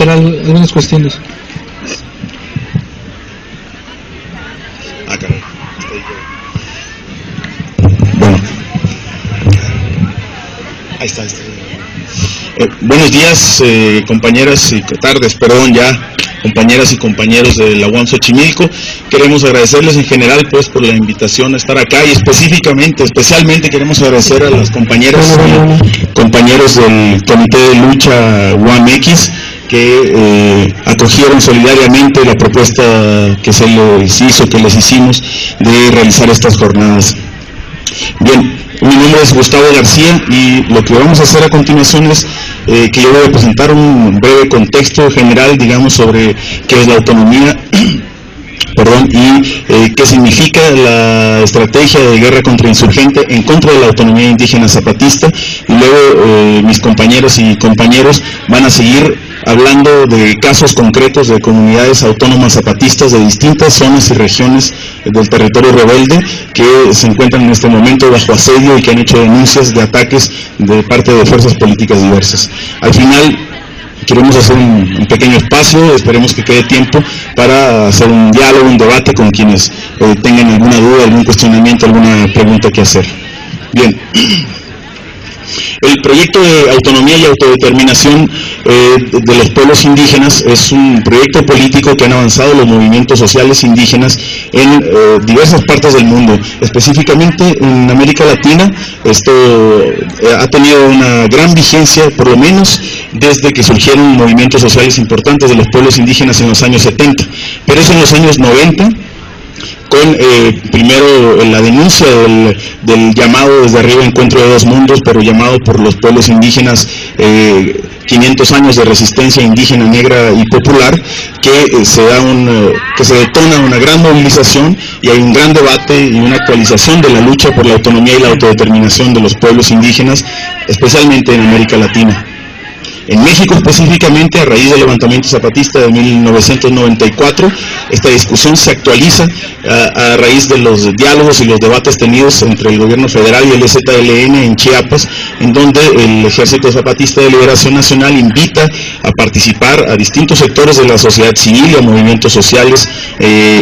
comentar algunas cuestiones. Caray. Bueno. Ahí está. Buenos días, compañeras y tardes, compañeras y compañeros de la UAM Xochimilco. Queremos agradecerles en general pues por la invitación a estar acá y especialmente queremos agradecer a las compañeras y compañeros del Comité de Lucha UAMX que acogieron solidariamente la propuesta que les hicimos de realizar estas jornadas. Bien, mi nombre es Gustavo García y lo que vamos a hacer a continuación es que yo voy a presentar un breve contexto general, digamos, sobre qué es la autonomía y qué significa la estrategia de guerra contrainsurgente en contra de la autonomía indígena zapatista, y luego mis compañeras y compañeros van a seguir hablando de casos concretos de comunidades autónomas zapatistas de distintas zonas y regiones del territorio rebelde que se encuentran en este momento bajo asedio y que han hecho denuncias de ataques de parte de fuerzas políticas diversas. Al final queremos hacer un pequeño espacio, esperemos que quede tiempo para hacer un diálogo, un debate con quienes tengan alguna duda, algún cuestionamiento, alguna pregunta que hacer. Bien. El proyecto de autonomía y autodeterminación de los pueblos indígenas es un proyecto político que han avanzado los movimientos sociales indígenas en diversas partes del mundo, específicamente en América Latina. Esto ha tenido una gran vigencia, por lo menos desde que surgieron movimientos sociales importantes de los pueblos indígenas en los años 70, pero es en los años 90, con primero la denuncia del llamado desde arriba encuentro de dos mundos, pero llamado por los pueblos indígenas 500 años de resistencia indígena, negra y popular, que se detona una gran movilización y hay un gran debate y una actualización de la lucha por la autonomía y la autodeterminación de los pueblos indígenas, especialmente en América Latina. En México específicamente, a raíz del levantamiento zapatista de 1994, esta discusión se actualiza a raíz de los diálogos y los debates tenidos entre el gobierno federal y el EZLN en Chiapas, en donde el Ejército Zapatista de Liberación Nacional invita a participar a distintos sectores de la sociedad civil y a movimientos sociales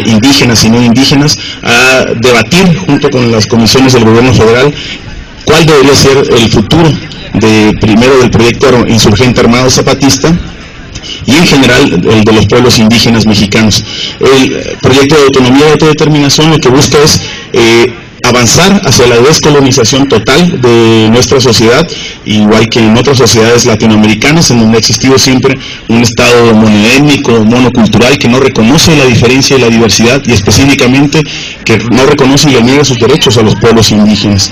indígenas y no indígenas a debatir junto con las comisiones del gobierno federal cuál debería ser el futuro primero del proyecto insurgente armado zapatista y en general el de los pueblos indígenas mexicanos. El proyecto de autonomía y autodeterminación lo que busca es avanzar hacia la descolonización total de nuestra sociedad, igual que en otras sociedades latinoamericanas, en donde ha existido siempre un estado monoétnico, monocultural, que no reconoce la diferencia y la diversidad, y específicamente que no reconoce y le niega sus derechos a los pueblos indígenas.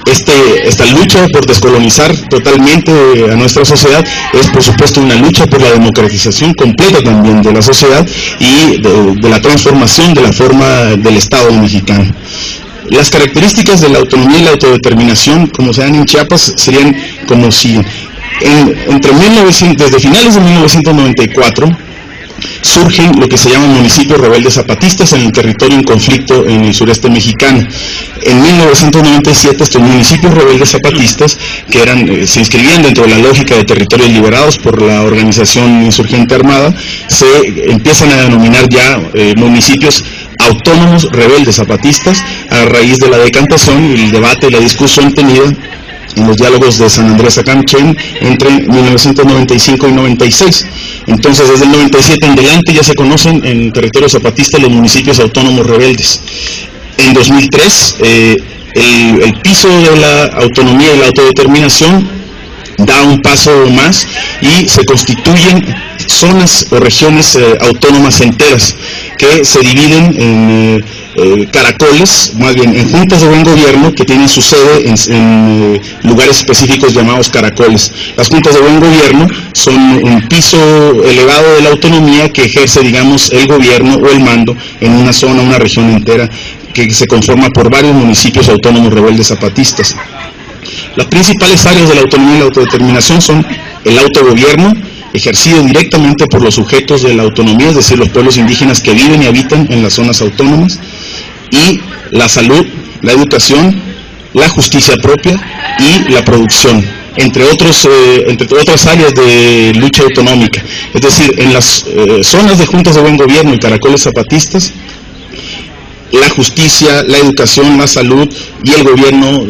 Esta lucha por descolonizar totalmente a nuestra sociedad es por supuesto una lucha por la democratización completa también de la sociedad y de la transformación de la forma del Estado mexicano. Las características de la autonomía y la autodeterminación, como se dan en Chiapas, serían como si desde finales de 1994 surgen lo que se llaman municipios rebeldes zapatistas en el territorio en conflicto en el sureste mexicano. En 1997 estos municipios rebeldes zapatistas, que se inscribían dentro de la lógica de territorios liberados por la organización insurgente armada, se empiezan a denominar ya municipios autónomos rebeldes zapatistas a raíz de la decantación y el debate y la discusión tenida en los diálogos de San Andrés Acamchen entre 1995 y 96. Entonces, desde el 97 en adelante ya se conocen en territorio zapatista los municipios autónomos rebeldes. En 2003, el piso de la autonomía y la autodeterminación da un paso más y se constituyen zonas o regiones autónomas enteras que se dividen en caracoles, más bien en juntas de buen gobierno que tienen su sede en lugares específicos llamados caracoles. Las juntas de buen gobierno son un piso elevado de la autonomía que ejerce, digamos, el gobierno o el mando en una zona, una región entera que se conforma por varios municipios autónomos rebeldes zapatistas. Las principales áreas de la autonomía y la autodeterminación son el autogobierno, ejercido directamente por los sujetos de la autonomía, es decir, los pueblos indígenas que viven y habitan en las zonas autónomas, y la salud, la educación, la justicia propia y la producción. entre otras áreas de lucha autonómica. Es decir, en las zonas de juntas de buen gobierno y caracoles zapatistas, la justicia, la educación, la salud y el gobierno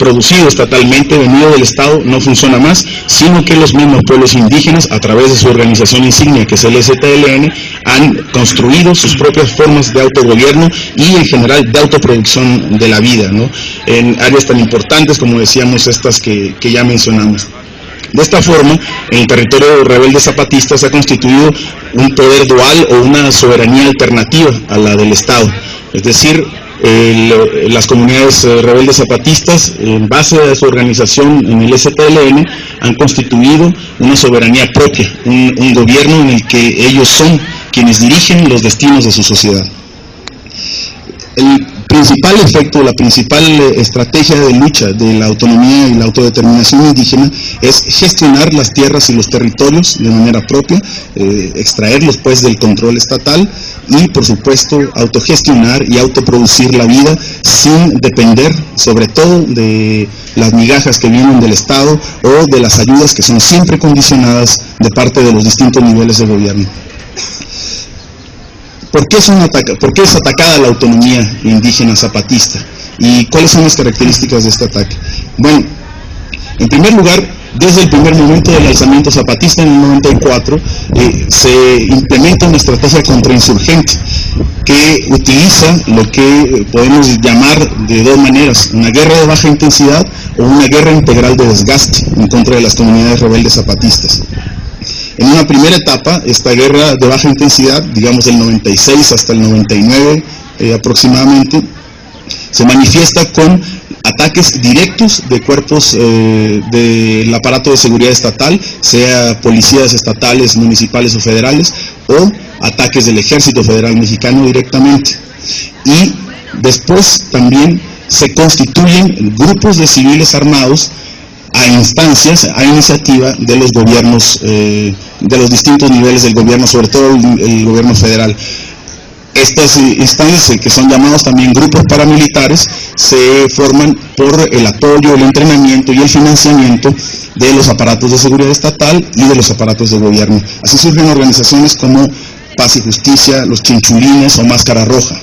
producido estatalmente, venido del Estado, no funciona más, sino que los mismos pueblos indígenas, a través de su organización insignia, que es el STLN, han construido sus propias formas de autogobierno y en general de autoproducción de la vida, ¿no? En áreas tan importantes como decíamos estas que ya mencionamos. De esta forma, en el territorio rebelde zapatista se ha constituido un poder dual o una soberanía alternativa a la del Estado. Es decir, las comunidades rebeldes zapatistas, en base a su organización en el STLN, han constituido una soberanía propia, un gobierno en el que ellos son quienes dirigen los destinos de su sociedad. El principal efecto, la principal estrategia de lucha de la autonomía y la autodeterminación indígena es gestionar las tierras y los territorios de manera propia, extraerlos pues del control estatal y por supuesto autogestionar y autoproducir la vida sin depender sobre todo de las migajas que vienen del Estado o de las ayudas que son siempre condicionadas de parte de los distintos niveles de gobierno. ¿Por qué es atacada la autonomía indígena zapatista? ¿Y cuáles son las características de este ataque? Bueno, en primer lugar, desde el primer momento del alzamiento zapatista en el 94, se implementa una estrategia contrainsurgente que utiliza lo que podemos llamar de dos maneras: una guerra de baja intensidad o una guerra integral de desgaste en contra de las comunidades rebeldes zapatistas. En una primera etapa, esta guerra de baja intensidad, digamos del 96 hasta el 99 aproximadamente, se manifiesta con ataques directos de cuerpos del aparato de seguridad estatal, sea policías estatales, municipales o federales, o ataques del Ejército Federal Mexicano directamente. Y después también se constituyen grupos de civiles armados a instancias, a iniciativa de los gobiernos, de los distintos niveles del gobierno, sobre todo el gobierno federal. Estas instancias, que son llamados también grupos paramilitares, se forman por el apoyo, el entrenamiento y el financiamiento de los aparatos de seguridad estatal y de los aparatos de gobierno. Así surgen organizaciones como Paz y Justicia, los Chinchulines o Máscara Roja.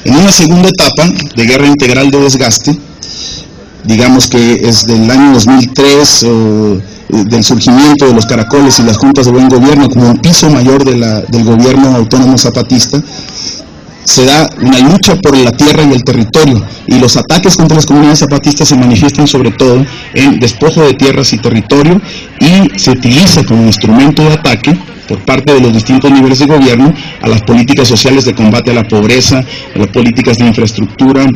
En una segunda etapa de guerra integral de desgaste, digamos que es del año 2003, del surgimiento de los caracoles y las juntas de buen gobierno como un piso mayor del gobierno autónomo zapatista, se da una lucha por la tierra y el territorio, y los ataques contra las comunidades zapatistas se manifiestan sobre todo en despojo de tierras y territorio, y se utiliza como instrumento de ataque por parte de los distintos niveles de gobierno a las políticas sociales de combate a la pobreza, a las políticas de infraestructura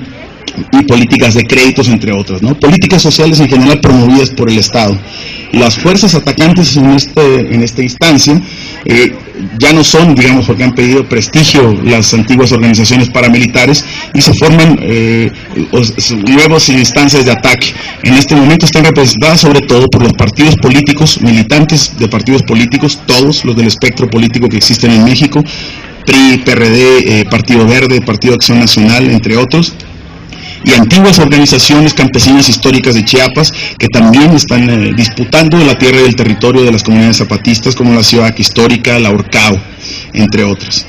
y políticas de créditos, entre otras, ¿no? Políticas sociales en general promovidas por el Estado. Las fuerzas atacantes en esta instancia ya no son, digamos, porque han pedido prestigio las antiguas organizaciones paramilitares, y se forman nuevas instancias de ataque. En este momento están representadas sobre todo por los partidos políticos, militantes de partidos políticos, todos los del espectro político que existen en México: PRI, PRD, Partido Verde, Partido Acción Nacional, entre otros, y antiguas organizaciones campesinas históricas de Chiapas que también están disputando la tierra y el territorio de las comunidades zapatistas, como la Ciudad Histórica, la Horcao, entre otras.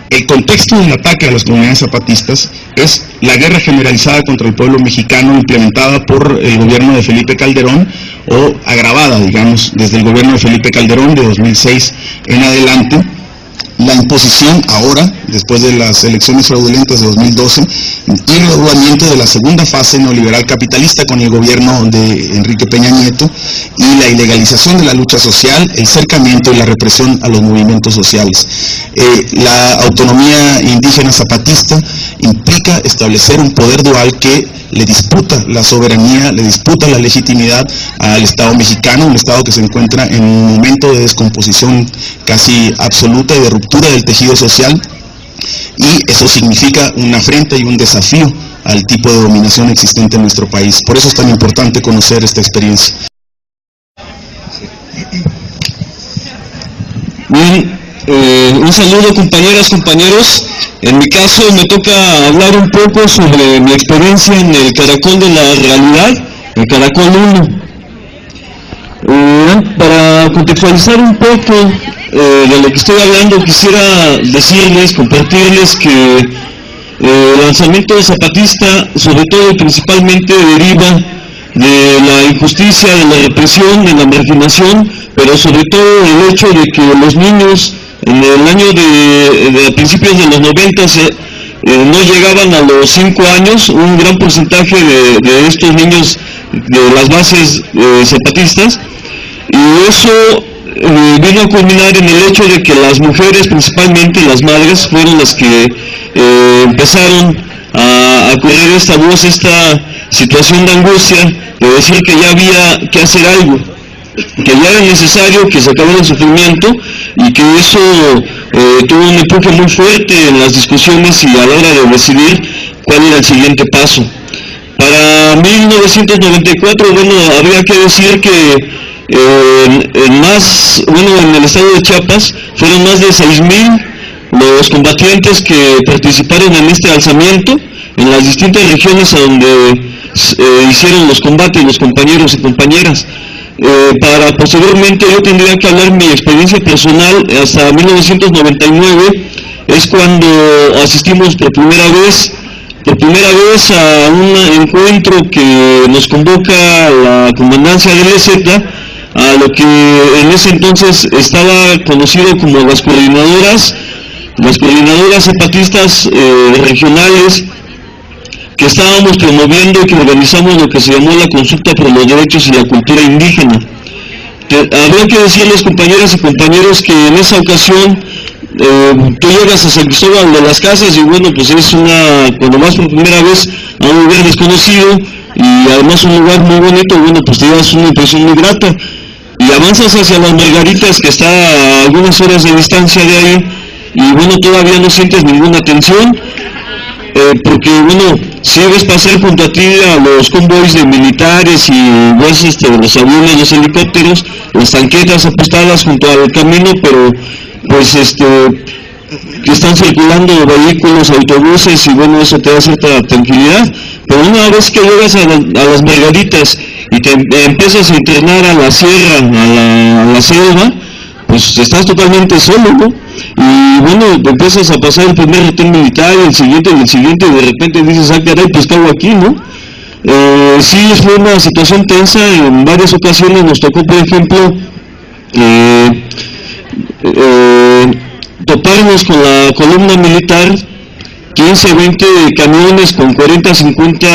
El contexto del ataque a las comunidades zapatistas es la guerra generalizada contra el pueblo mexicano implementada por el gobierno de Felipe Calderón, o agravada, digamos, desde el gobierno de Felipe Calderón de 2006 en adelante. La imposición ahora, después de las elecciones fraudulentas de 2012, y el graduamiento de la segunda fase neoliberal capitalista con el gobierno de Enrique Peña Nieto, y la ilegalización de la lucha social, el cercamiento y la represión a los movimientos sociales. La autonomía indígena zapatista implica establecer un poder dual que le disputa la soberanía, le disputa la legitimidad al Estado mexicano, un Estado que se encuentra en un momento de descomposición casi absoluta y de ruptura del tejido social, y eso significa una afrenta y un desafío al tipo de dominación existente en nuestro país. Por eso es tan importante conocer esta experiencia. Bien, un saludo, compañeras, compañeros. En mi caso me toca hablar un poco sobre mi experiencia en el Caracol de la Realidad, el Caracol 1. Para contextualizar un poco de lo que estoy hablando, quisiera decirles, compartirles que el lanzamiento zapatista, sobre todo y principalmente, deriva de la injusticia, de la represión, de la marginación, pero sobre todo el hecho de que los niños en el año de principios de los 90 no llegaban a los 5 años, un gran porcentaje de estos niños de las bases zapatistas, y eso vino a culminar en el hecho de que las mujeres, principalmente las madres, fueron las que empezaron a correr esta voz, esta situación de angustia, de decir que ya había que hacer algo, que ya era necesario que se acabara el sufrimiento, y que eso tuvo un empuje muy fuerte en las discusiones y a la hora de decidir cuál era el siguiente paso. Para 1994, bueno, habría que decir que en el estado de Chiapas fueron más de 6,000 los combatientes que participaron en este alzamiento en las distintas regiones a donde hicieron los combates los compañeros y compañeras. Para posteriormente yo tendría que hablar mi experiencia personal. Hasta 1999 es cuando asistimos por primera vez a un encuentro que nos convoca la comandancia del EZ, a lo que en ese entonces estaba conocido como las coordinadoras zapatistas regionales, que estábamos promoviendo y que organizamos lo que se llamó la consulta por los derechos y la cultura indígena. Habría que decirles, compañeras y compañeros, que en esa ocasión tú llegas a San Cristóbal de las Casas y bueno, pues es cuando vas por primera vez a un lugar desconocido y además un lugar muy bonito, bueno, pues te llevas una impresión muy grata y avanzas hacia las Margaritas, que está a algunas horas de distancia de ahí, y bueno, todavía no sientes ninguna tensión, porque bueno, si ves pasar junto a ti a los convoys de militares y ves los aviones, los helicópteros, las tanquetas apostadas junto al camino, pero pues están circulando vehículos, autobuses, y bueno, eso te da cierta tranquilidad. Pero una vez que llegas a las Margaritas y te empiezas a internar a la sierra, a la selva, pues estás totalmente solo, ¿no? Y bueno, empiezas a pasar el primer retén militar, y el siguiente, y de repente dices, ah, caray, pues ¿qué hago aquí, no? Sí, fue una situación tensa. En varias ocasiones nos tocó, por ejemplo, toparnos con la columna militar, 15, 20 camiones con 40, 50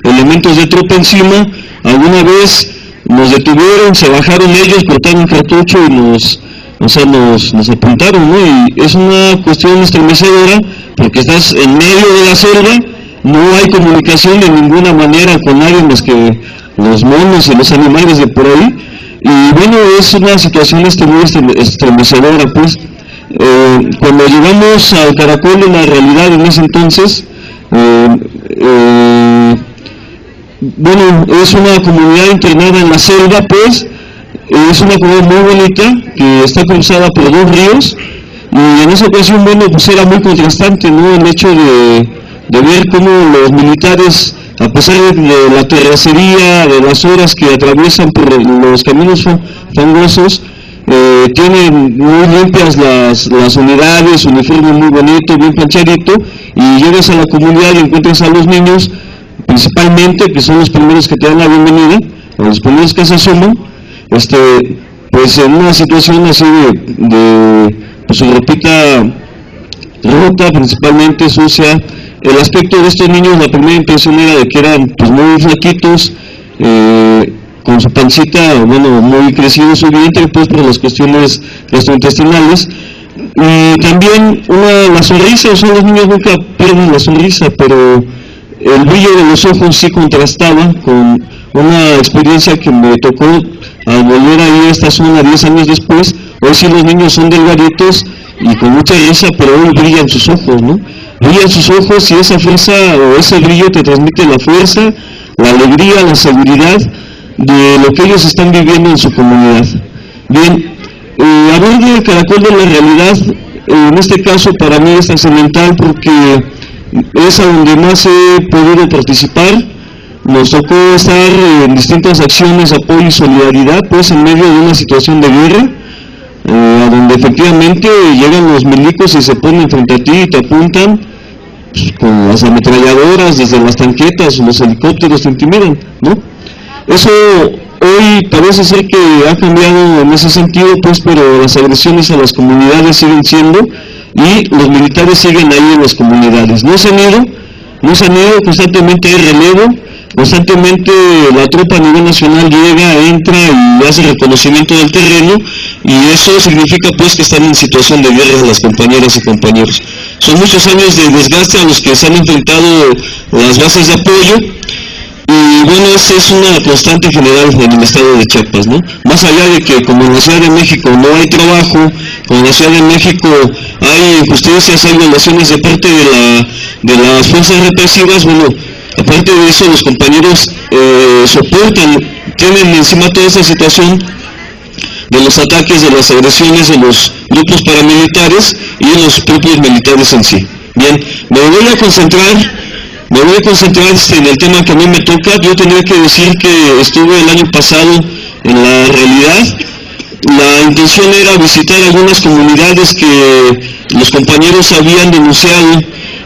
elementos de tropa encima. Alguna vez nos detuvieron, se bajaron ellos, cortaron cartucho y nos apuntaron, ¿no? Y es una cuestión estremecedora, porque estás en medio de la selva, no hay comunicación de ninguna manera con nadie más que los monos y los animales de por ahí, y bueno, es una situación muy estremecedora, pues. Cuando llegamos al Caracol, en la realidad en ese entonces, bueno, es una comunidad internada en la selva, pues. Es una comunidad muy bonita, que está cruzada por 2 ríos, y en esa ocasión, bueno, pues era muy contrastante, ¿no? El hecho de ver cómo los militares, a pesar de la terracería, de las horas que atraviesan por los caminos fangosos, tienen muy limpias las unidades, uniforme muy bonito, bien planchadito, y llegas a la comunidad y encuentras a los niños, principalmente, que son los primeros que te dan la bienvenida, a los primeros que se asoman, pues en una situación así de pues su ropita rota, principalmente sucia. El aspecto de estos niños, la primera impresión era de que eran pues muy flaquitos, con su pancita, bueno, muy crecido su vientre, pues por las cuestiones gastrointestinales. Y también la sonrisa, o sea, los niños nunca pierden la sonrisa, pero el brillo de los ojos sí contrastaba con una experiencia que me tocó al volver ahí a esta zona 10 años después. Hoy sí los niños son delgaditos y con mucha risa, pero hoy brillan sus ojos, ¿no? Brillan sus ojos, y esa fuerza o ese brillo te transmite la fuerza, la alegría, la seguridad de lo que ellos están viviendo en su comunidad. Bien, hablar del Caracol de la realidad, en este caso para mí es trascendental, porque es a donde más he podido participar. nos tocó estar en distintas acciones, apoyo y solidaridad, pues en medio de una situación de guerra, a donde efectivamente llegan los milicos y se ponen frente a ti y te apuntan pues, con las ametralladoras, desde las tanquetas, los helicópteros te intimidan, ¿no? Eso hoy parece ser que ha cambiado en ese sentido, pues, pero las agresiones a las comunidades siguen siendo y los militares siguen ahí en las comunidades. No se han ido, constantemente hay relevo, constantemente la tropa a nivel nacional llega, entra y hace reconocimiento del terreno, y eso significa pues que están en situación de guerra las compañeras y compañeros. Son muchos años de desgaste a los que se han enfrentado las bases de apoyo, y bueno, esa es una constante general en el estado de Chiapas, ¿no? Más allá de que como en la Ciudad de México no hay trabajo, como en la Ciudad de México hay injusticias, hay violaciones de parte de las fuerzas represivas, bueno, aparte de eso los compañeros soportan, tienen encima toda esa situación de los ataques, de las agresiones de los grupos paramilitares y de los propios militares en sí. Bien, me voy a concentrar en el tema que a mí me toca. Yo tendría que decir que estuve el año pasado en la realidad. La intención era visitar algunas comunidades que los compañeros habían denunciado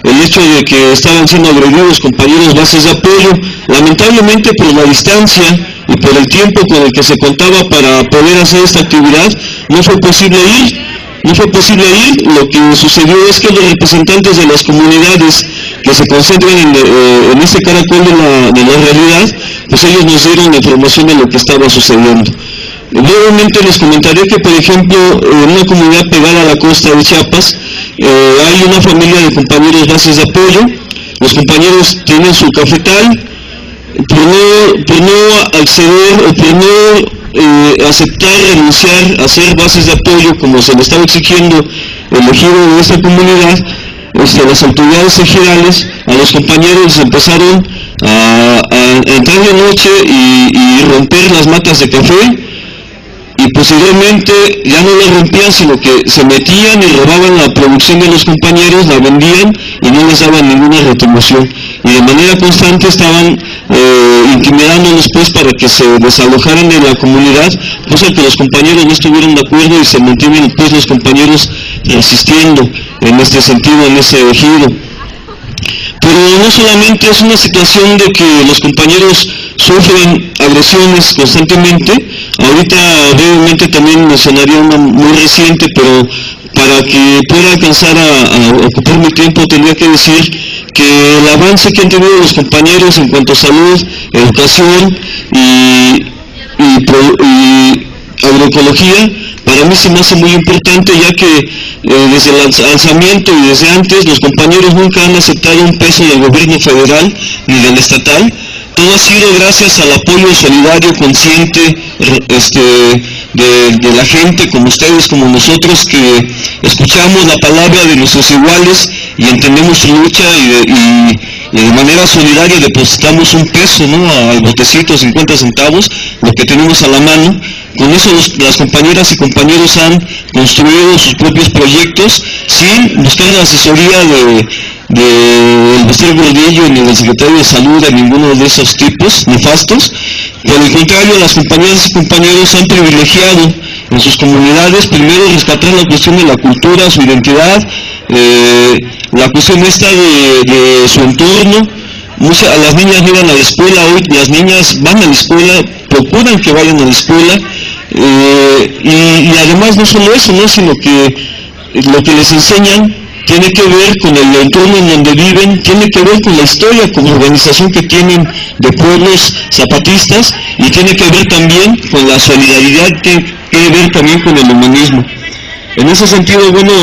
el hecho de que estaban siendo agredidos compañeros bases de apoyo. Lamentablemente por la distancia y por el tiempo con el que se contaba para poder hacer esta actividad, no fue posible ir. Lo que sucedió es que los representantes de las comunidades que se concentran en este caracol de la realidad, pues ellos nos dieron la información de lo que estaba sucediendo. Brevemente les comentaré que, por ejemplo, en una comunidad pegada a la costa de Chiapas, hay una familia de compañeros bases de apoyo. Los compañeros tienen su cafetal, por no acceder o por no aceptar, renunciar a hacer bases de apoyo como se le estaba exigiendo el ejido de esta comunidad, las autoridades ejidales, a los compañeros empezaron a entrar de noche y romper las matas de café, y posteriormente ya no las rompían, sino que se metían y robaban la producción de los compañeros, la vendían y no les daban ninguna retribución, y de manera constante estaban intimidándolos pues para que se desalojaran de la comunidad, cosa que los compañeros no estuvieron de acuerdo y se mantienen pues los compañeros resistiendo en este sentido, en ese ejido. Pero no solamente es una situación de que los compañeros sufren agresiones constantemente. Ahorita brevemente también mencionaría una muy reciente, pero para que pueda alcanzar a ocupar mi tiempo tendría que decir que el avance que han tenido los compañeros en cuanto a salud, educación y agroecología, para mí se me hace muy importante, ya que desde el alzamiento y desde antes los compañeros nunca han aceptado un peso del gobierno federal ni del estatal. Todo ha sido gracias al apoyo solidario, consciente de la gente, como ustedes, como nosotros, que escuchamos la palabra de nuestros iguales y entendemos su lucha y de manera solidaria depositamos un peso, ¿no?, al botecito, 50 centavos, lo que tenemos a la mano. Con eso las compañeras y compañeros han construido sus propios proyectos sin buscar la asesoría del Bester Gordillo ni del secretario de Salud, de ninguno de esos tipos nefastos. Por el contrario, las compañeras y compañeros han privilegiado en sus comunidades primero rescatar la cuestión de la cultura, su identidad, la cuestión esta de su entorno. Las niñas no iban a la escuela, hoy las niñas van a la escuela, procuran que vayan a la escuela, y además no solo eso, ¿no?, sino que lo que les enseñan tiene que ver con el entorno en donde viven, tiene que ver con la historia como organización que tienen de pueblos zapatistas, y tiene que ver también con la solidaridad, tiene que ver también con el humanismo. En ese sentido, bueno,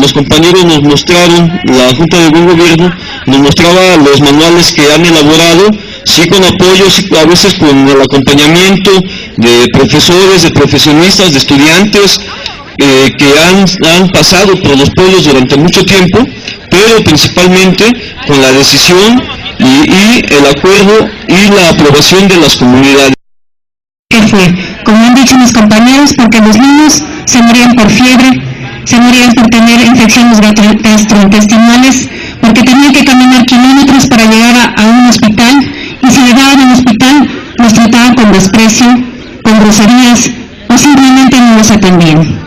los compañeros nos mostraron, la Junta de Buen Gobierno nos mostraba los manuales que han elaborado, sí con apoyo, sí a veces con el acompañamiento de profesores, de profesionistas, de estudiantes que han pasado por los pueblos durante mucho tiempo, pero principalmente con la decisión y el acuerdo y la aprobación de las comunidades. ¿Qué fue? Como han dicho mis compañeros, porque los niños se morían por fiebre, se morían por tener infecciones gastrointestinales, porque tenían que caminar kilómetros para llegar a un hospital, y si si llegaban al hospital los trataban con desprecio, con groserías o simplemente no los atendían.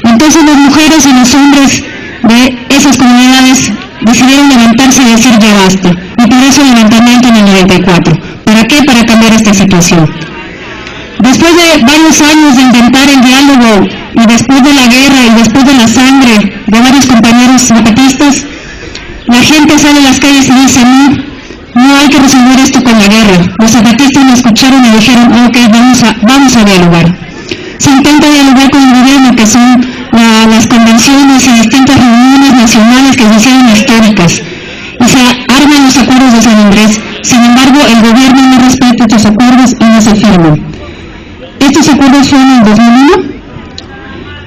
Entonces las mujeres y los hombres de esas comunidades decidieron levantarse y decir ya basta, y por eso el levantamiento en el 94. ¿Para qué? Para cambiar esta situación. Después de varios años de intentar el diálogo, y después de la guerra, y después de la sangre de varios compañeros zapatistas, la gente sale a las calles y dice no hay que resolver esto con la guerra. Los zapatistas me escucharon y dijeron, ok, vamos a dialogar. Se intenta dialogar con el gobierno, que son las convenciones y distintas reuniones nacionales que se hicieron históricas, y se arman los acuerdos de San Andrés. Sin embargo, el gobierno no respeta estos acuerdos y no se firman. Estos acuerdos fueron en 2001,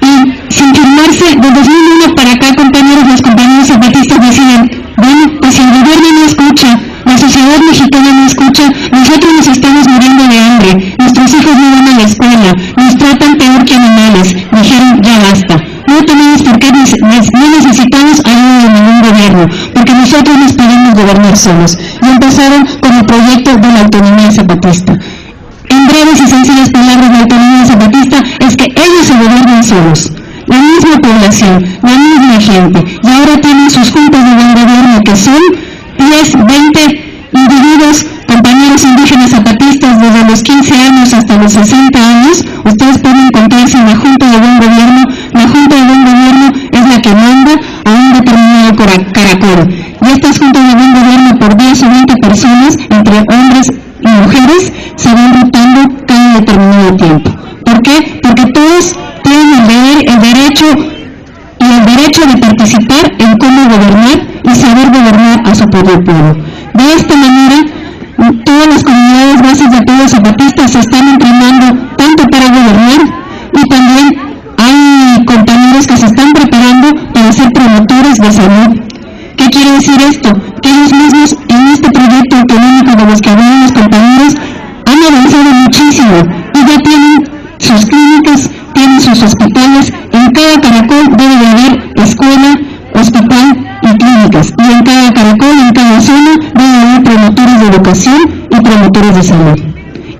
y sin firmarse, de 2001 para acá, compañeros, los compañeros zapatistas decían, bueno, pues si el gobierno no escucha, la sociedad mexicana no escucha, nosotros nos estamos muriendo de hambre, nuestros hijos no van a la escuela, nos tratan peor que animales. Dijeron, ya basta, no tenemos por qué, no necesitamos ayuda de ningún gobierno, porque nosotros nos podemos gobernar solos. Y empezaron con el proyecto de la autonomía zapatista. En breves y sencillas palabras, la autonomía zapatista es que ellos se gobiernan solos, la misma población, la misma gente, y ahora tienen sus juntas de buen gobierno, que son 10, 20 individuos, compañeros indígenas zapatistas, desde los 15 años hasta los 60 años. Ustedes pueden encontrarse en la Junta de Buen Gobierno. La Junta de Buen Gobierno es la que manda a un determinado caracol. Y estas juntas de buen gobierno, por 10 o 20 personas, entre hombres y mujeres, se van rotando cada determinado tiempo. ¿Por qué? Porque todos tienen el deber, el derecho de participar en cómo gobernar y saber gobernar a su propio pueblo. De esta manera, todas las comunidades bases de apoyo zapatistas se están entrenando tanto para gobernar, y también hay compañeros que se están preparando para ser promotores de salud. ¿Qué quiere decir esto? Que ellos mismos, en este proyecto autonómico de los que hablan los compañeros, han avanzado muchísimo y ya tienen sus clínicas, tienen sus hospitales. En cada caracol debe de haber escuela, hospital y clínicas, y en cada caracol, en cada zona, debe haber promotores de educación y promotores de salud.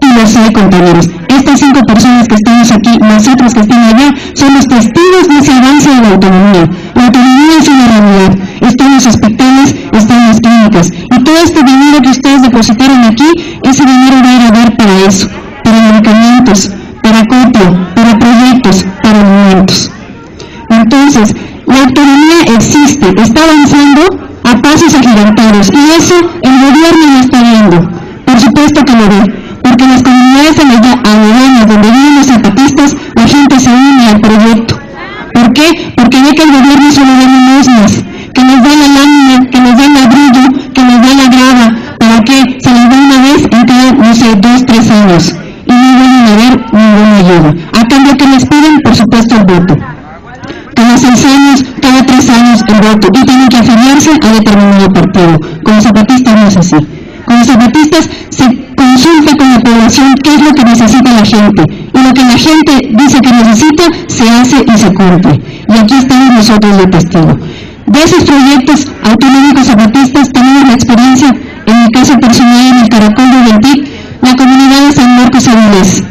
Y los hay, compañeros. Estas 5 personas que estamos aquí, nosotros que están allá, son los testigos de ese avance de la autonomía. La autonomía es una realidad. Están los hospitales, están las clínicas, y todo este dinero que ustedes depositaron aquí, ese dinero va a ir a dar para eso, para medicamentos, para copio, para proyectos, para alimentos. Entonces, la autonomía existe, está avanzando a pasos agigantados, y eso el gobierno lo está viendo. Por supuesto que lo ve, porque en las comunidades aledañas donde viven los zapatistas, la gente se une al proyecto. ¿Por qué? Porque ve que el gobierno solo da limosnas, que nos da la lámina, que nos da el ladrillo, que nos da la grava, para que se les da una vez en cada, 2, 3 años, y no vuelven a ver ninguna ayuda. A cambio, que les piden, por supuesto, el voto. Cada 6 años, cada 3 años el voto, y tienen que afiliarse a determinado partido. Con los zapatistas no es así. Con los zapatistas se consulta con la población qué es lo que necesita la gente, y lo que la gente dice que necesita, se hace y se cumple. Y aquí estamos nosotros de testigo. De esos proyectos autonómicos zapatistas tenemos la experiencia, en mi caso personal, en el Caracol de Ventic, la comunidad de San Marcos Avilés.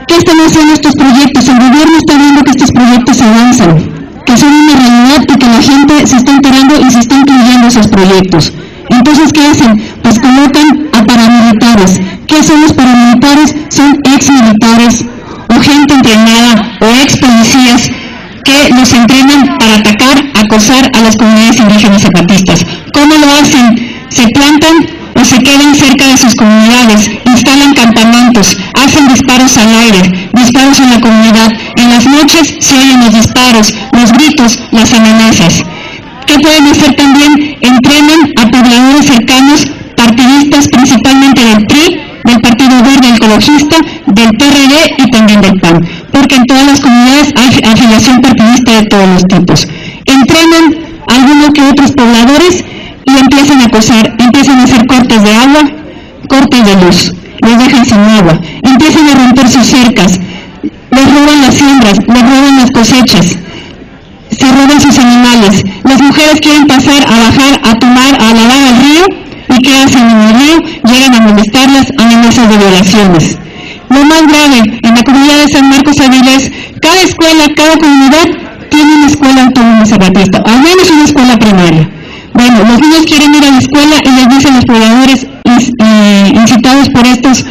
¿Qué están haciendo estos proyectos? El gobierno está viendo que estos proyectos avanzan, que son una realidad, y que la gente se está enterando y se está incluyendo esos proyectos. Entonces, ¿qué hacen? Pues colocan a paramilitares. ¿Qué son los paramilitares? Son ex-militares o gente entrenada o ex-policías que los entrenan para atacar, acosar a las comunidades indígenas zapatistas. ¿Cómo lo hacen? Se plantan o se quedan cerca de sus comunidades, instalan campamentos, hacen disparos al aire, disparos en la comunidad. En las noches se oyen los disparos, los gritos, las amenazas. ¿Qué pueden hacer también? Entrenan a pobladores cercanos, partidistas, principalmente del PRI, del Partido Verde Ecologista, del PRD y también del PAN, porque en todas las comunidades hay afiliación partidista de todos los tipos. Entrenan a algunos que otros pobladores y empiezan a acosar, empiezan a hacer cortes de agua, cortes de luz, les dejan sin agua, empiezan a romper sus cercas, les roban las siembras, les roban las cosechas, se roban sus animales. Las mujeres quieren pasar a bajar, a tomar, a lavar al río, y ¿Y qué hacen en el río? Llegan a molestarlas, amenazas de violaciones. Lo más grave, en la comunidad de San Marcos Avilés, cada escuela, cada comunidad tiene una escuela autónoma zapatista, al menos una escuela primaria. Bueno, los niños quieren ir a la escuela y les dicen los pobladores incitados por estos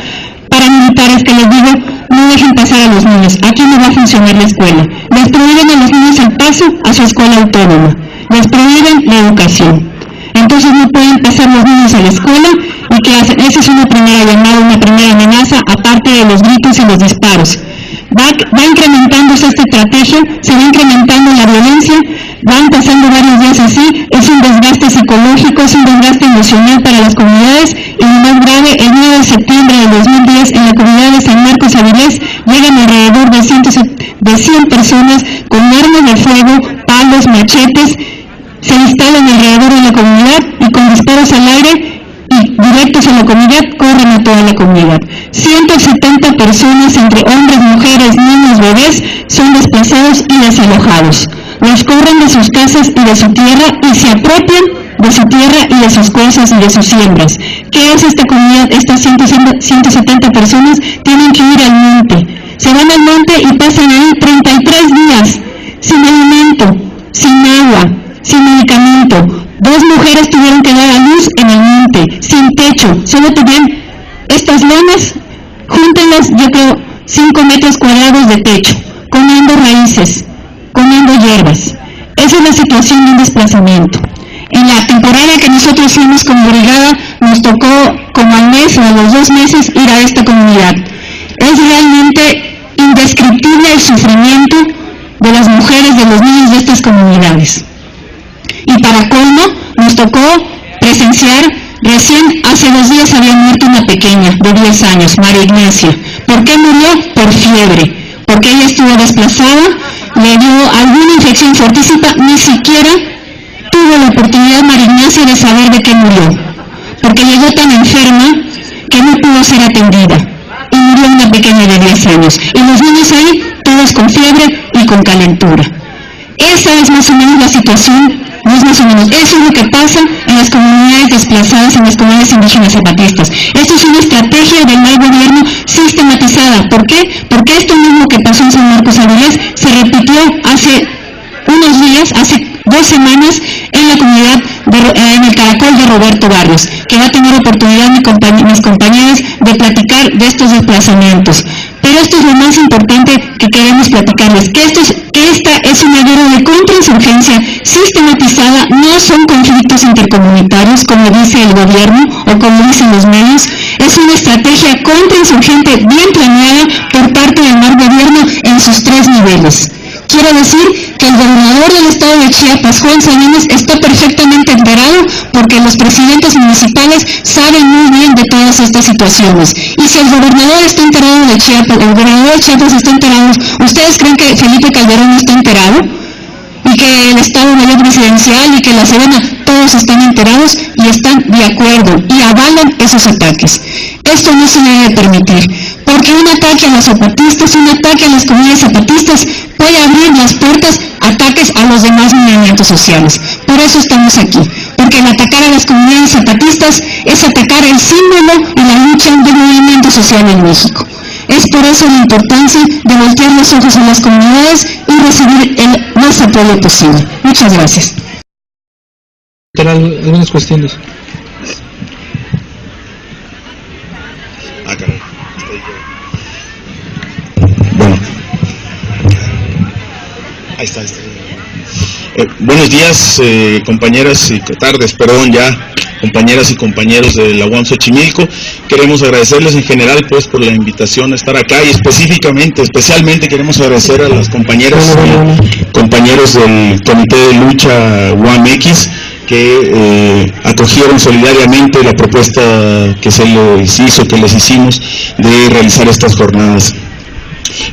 paramilitares que les digo, no dejen pasar a los niños, aquí no va a funcionar la escuela. Les prohíben a los niños el paso a su escuela autónoma, les prohíben la educación. Entonces no pueden pasar los niños a la escuela, ¿y qué hacen? Esa es una primera llamada, una primera amenaza, aparte de los gritos y los disparos. Va incrementándose esta estrategia, se va incrementando la violencia, van pasando varios días así, es un desgaste psicológico, es un desgaste emocional para las comunidades, y lo más grave, el 9 de septiembre del 2010, en la comunidad de San Marcos Avilés, llegan alrededor de 100 personas con armas de fuego, palos, machetes, se instalan alrededor de la comunidad y con disparos al aire y directos a la comunidad, corren a toda la comunidad. 170 personas, entre hombres, mujeres, niños, bebés, son desplazados y desalojados. Los corren de sus casas y de su tierra y se apropian de su tierra y de sus cosas y de sus siembras. ¿Qué hace esta comunidad? Estas 170 personas tienen que ir al monte. Se van al monte y pasan ahí 33 días sin alimento, sin agua, sin medicamento. 2 mujeres tuvieron que dar a luz en el monte, sin techo, solo tenían estas lonas, júntenlas, yo creo, 5 metros cuadrados de techo, comiendo raíces, comiendo hierbas. Esa es la situación de un desplazamiento. En la temporada que nosotros fuimos como brigada, nos tocó como al mes o a los 2 meses ir a esta comunidad. Es realmente indescriptible el sufrimiento de las mujeres, de los niños de estas comunidades. Y para colmo, nos tocó presenciar, recién hace 2 días había muerto una pequeña de 10 años, María Ignacia. ¿Por qué murió? Por fiebre. Porque ella estuvo desplazada, le dio alguna infección fortísima, ni siquiera tuvo la oportunidad María Ignacia de saber de qué murió. Porque llegó tan enferma que no pudo ser atendida. Y murió una pequeña de 10 años. Y los niños ahí, todos con fiebre y con calentura. Esa es más o menos la situación. No es más o menos, eso es lo que pasa en las comunidades desplazadas, en las comunidades indígenas zapatistas. Esto es una estrategia del mal gobierno sistematizada. ¿Por qué? Porque esto mismo que pasó en San Marcos Avilés se repitió hace unos días, hace 2 semanas, en la comunidad, en el Caracol de Roberto Barrios, que va a tener oportunidad mis compañeros de platicar de estos desplazamientos. Pero esto es lo más importante que queremos platicarles, que esta es una guerra de contrainsurgencia sistematizada, no son conflictos intercomunitarios, como dice el gobierno o como dicen los medios, es una estrategia contrainsurgente bien planeada por parte del mal gobierno en sus 3 niveles. Quiero decir que el gobernador del estado de Chiapas, Juan Salinas, está perfectamente enterado porque los presidentes municipales saben muy bien de todas estas situaciones. Y si el gobernador está enterado de Chiapas, el gobernador de Chiapas está enterado, ¿ustedes creen que Felipe Calderón no está enterado? Y que el Estado Mayor Presidencial y que la Sedena, todos están enterados y están de acuerdo y avalan esos ataques. Esto no se debe permitir, porque un ataque a los zapatistas, un ataque a las comunidades zapatistas puede abrir las puertas a ataques a los demás movimientos sociales. Por eso estamos aquí, porque el atacar a las comunidades zapatistas es atacar el símbolo y la lucha del movimiento social en México. Es por eso la importancia de voltear los ojos a las comunidades y recibir el más apoyo posible. Muchas gracias. Algunas cuestiones. Bueno, ahí está. Buenos días, compañeras y tardes, perdón, ya, compañeras y compañeros de la UAM Xochimilco. Queremos agradecerles en general, pues, por la invitación a estar acá y especialmente queremos agradecer a las compañeras y compañeros del Comité de Lucha UAMX que acogieron solidariamente la propuesta que se les hizo, que les hicimos, de realizar estas jornadas.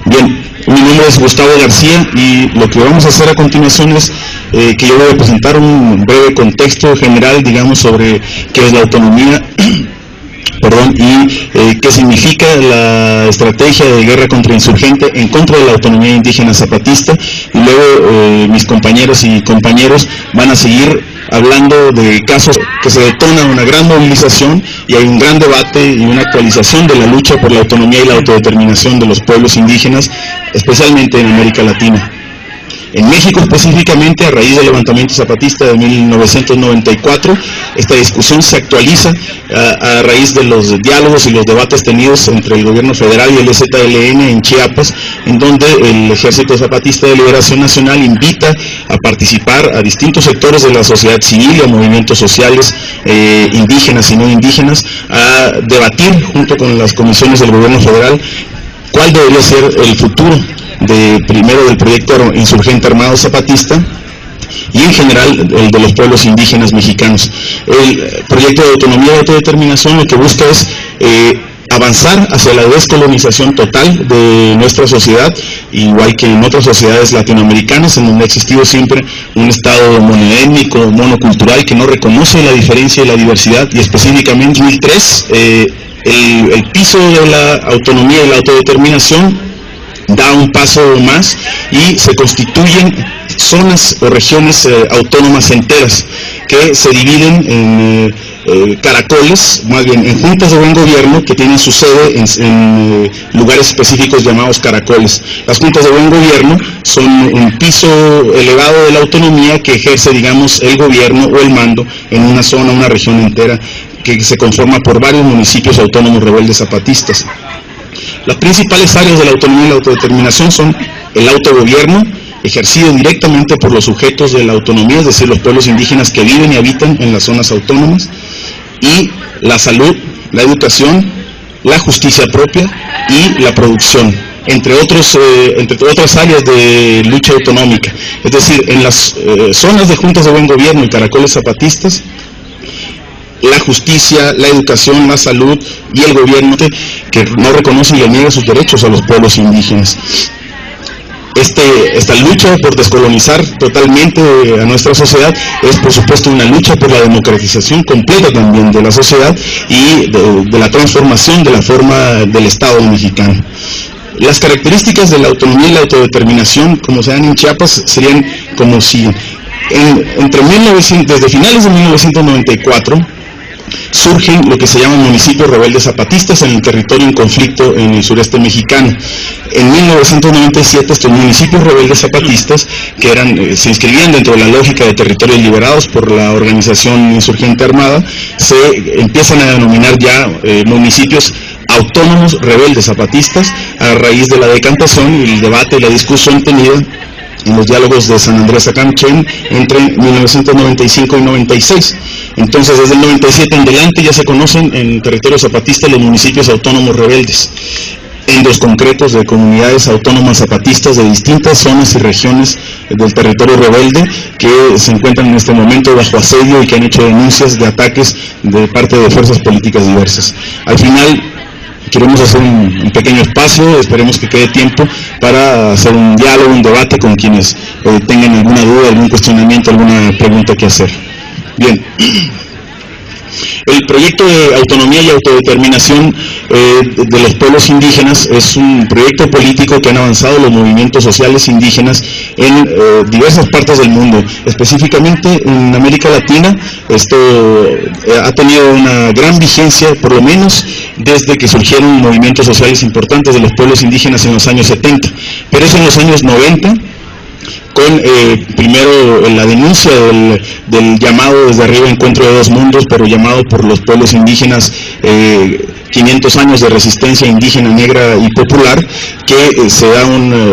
Bien, mi nombre es Gustavo García y lo que vamos a hacer a continuación es que yo voy a presentar un breve contexto general, digamos, sobre qué es la autonomía, y qué significa la estrategia de guerra contrainsurgente en contra de la autonomía indígena zapatista, y luego mis compañeras y compañeros van a seguir hablando de casos que se detona una gran movilización y hay un gran debate y una actualización de la lucha por la autonomía y la autodeterminación de los pueblos indígenas, especialmente en América Latina. En México específicamente, a raíz del levantamiento zapatista de 1994, esta discusión se actualiza a raíz de los diálogos y los debates tenidos entre el gobierno federal y el EZLN en Chiapas, en donde el Ejército Zapatista de Liberación Nacional invita a participar a distintos sectores de la sociedad civil y a movimientos sociales indígenas y no indígenas, a debatir junto con las comisiones del gobierno federal cuál debería ser el futuro primero del proyecto insurgente armado zapatista y en general el de los pueblos indígenas mexicanos. El proyecto de autonomía y autodeterminación lo que busca es avanzar hacia la descolonización total de nuestra sociedad, igual que en otras sociedades latinoamericanas, en donde ha existido siempre un estado monoétnico, monocultural, que no reconoce la diferencia y la diversidad, y específicamente en 2003 el piso de la autonomía y la autodeterminación da un paso más y se constituyen zonas o regiones autónomas enteras que se dividen en caracoles, más bien en juntas de buen gobierno que tienen su sede en lugares específicos llamados caracoles. Las juntas de buen gobierno son un piso elevado de la autonomía que ejerce, digamos, el gobierno o el mando en una zona, una región entera que se conforma por varios municipios autónomos rebeldes zapatistas. Las principales áreas de la autonomía y la autodeterminación son el autogobierno, ejercido directamente por los sujetos de la autonomía, es decir, los pueblos indígenas que viven y habitan en las zonas autónomas, y la salud, la educación, la justicia propia y la producción, entre otras áreas de lucha autonómica. Es decir, en las zonas de juntas de buen gobierno y caracoles zapatistas, la justicia, la educación, la salud y el gobierno que no reconoce y le niega sus derechos a los pueblos indígenas. Esta lucha por descolonizar totalmente a nuestra sociedad es, por supuesto, una lucha por la democratización completa también de la sociedad y de la transformación de la forma del Estado mexicano. Las características de la autonomía y la autodeterminación, como se dan en Chiapas, serían como si desde finales de 1994 surgen lo que se llaman municipios rebeldes zapatistas en el territorio en conflicto en el sureste mexicano. En 1997 estos municipios rebeldes zapatistas, que se inscribían dentro de la lógica de territorios liberados por la organización insurgente armada, se empiezan a denominar ya municipios autónomos rebeldes zapatistas a raíz de la decantación y el debate y la discusión tenida en los diálogos de San Andrés Acamchen entre 1995 y 96. Entonces, desde el 97 en adelante ya se conocen en territorio zapatista los municipios autónomos rebeldes, endos concretos de comunidades autónomas zapatistas de distintas zonas y regiones del territorio rebelde que se encuentran en este momento bajo asedio y que han hecho denuncias de ataques de parte de fuerzas políticas diversas. Al final, queremos hacer un pequeño espacio, esperemos que quede tiempo para hacer un diálogo, un debate con quienes tengan alguna duda, algún cuestionamiento, alguna pregunta que hacer. Bien, el proyecto de autonomía y autodeterminación de los pueblos indígenas es un proyecto político que han avanzado los movimientos sociales indígenas en diversas partes del mundo, específicamente en América Latina. Esto ha tenido una gran vigencia, por lo menos desde que surgieron movimientos sociales importantes de los pueblos indígenas en los años 70, pero es en los años 90 con primero la denuncia del llamado desde arriba encuentro de dos mundos, pero llamado por los pueblos indígenas 500 años de resistencia indígena, negra y popular, que se da un